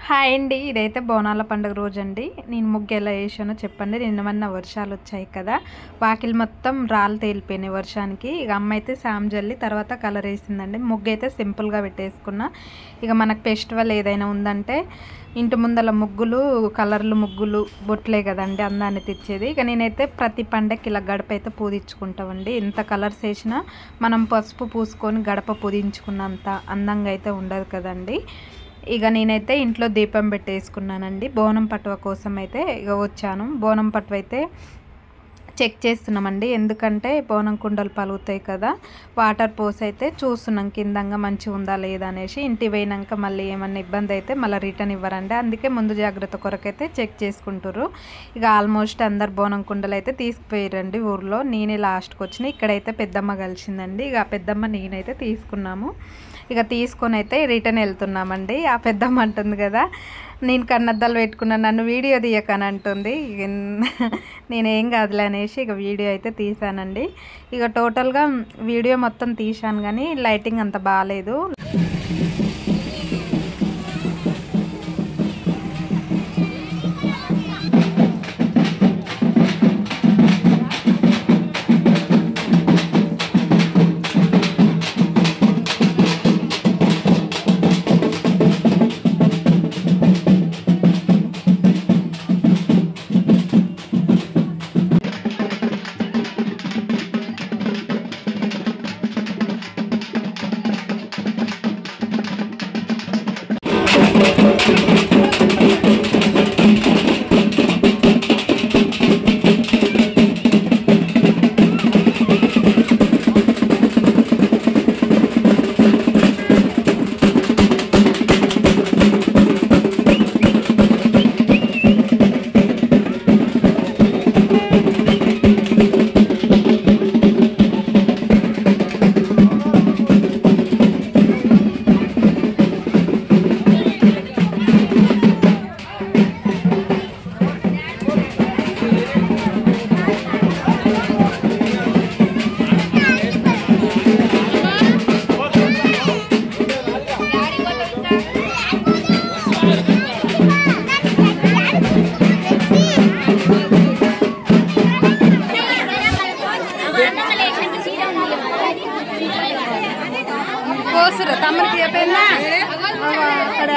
Hi అండి, ఇదైతే బోనాల పండుగ రోజు అండి. నేను ముగ్గు ఎలా వేసానో చెప్పండి. నిన్న వర్షాలు వచ్చాయి కదా, వాకిలి మొత్తం రాళ్ళు తేలిపోయినాయి వర్షానికి. ఇక అమ్మ అయితే సామ్ జల్లి తర్వాత కలర్ వేసిందండి. ముగ్గు అయితే సింపుల్గా పెట్టేసుకున్నా. ఇక మనకు ఫెస్టివల్ ఏదైనా ఉందంటే ఇంటి ముందల ముగ్గులు, కలర్లు ముగ్గులు బొట్లే కదండి అందాన్ని తెచ్చేది. ఇక నేనైతే ప్రతి పండగకి ఇలా గడప అయితే పూజించుకుంటామండి. ఎంత కలర్స్ వేసినా మనం పసుపు పూసుకొని గడప పూజించుకున్నంత అందంగా అయితే ఉండదు కదండి. ఇక నేనైతే ఇంట్లో దీపం పెట్టేసుకున్నానండి. బోనం పట్టువ కోసం అయితే ఇక వచ్చాను. బోనం పట్టువ అయితే చెక్ చేస్తున్నామండి, ఎందుకంటే బోనం కుండలు పలుగుతాయి కదా, వాటర్ పోసి అయితే చూస్తున్నాం కిందంగా మంచిగా ఉందా లేదా అనేసి. ఇంటికి పోయినాక మళ్ళీ ఏమన్నా ఇబ్బంది అయితే మళ్ళీ రిటర్న్ ఇవ్వరండి, అందుకే ముందు జాగ్రత్త కొరకైతే చెక్ చేసుకుంటారు. ఇక ఆల్మోస్ట్ అందరు బోనం కుండలు అయితే తీసుకుపోయారండి ఊర్లో. నేనే లాస్ట్కి వచ్చిన. ఇక్కడైతే పెద్దమ్మ కలిసిందండి. ఇక ఆ పెద్దమ్మ నేనైతే తీసుకున్నాము. ఇక తీసుకొని అయితే రిటర్న్ వెళ్తున్నామండి. ఆ పెద్దమ్మ అంటుంది కదా, నేను కన్నద్దాలు పెట్టుకున్నాను, నన్ను వీడియో తీయకని అంటుంది. నేనేం కాదులే అనేసి ఇక వీడియో అయితే తీసానండి. ఇక టోటల్గా వీడియో మొత్తం తీసాను కానీ లైటింగ్ అంత బాగాలేదు. తమ్ముడికి చెప్పేనా అక్కడ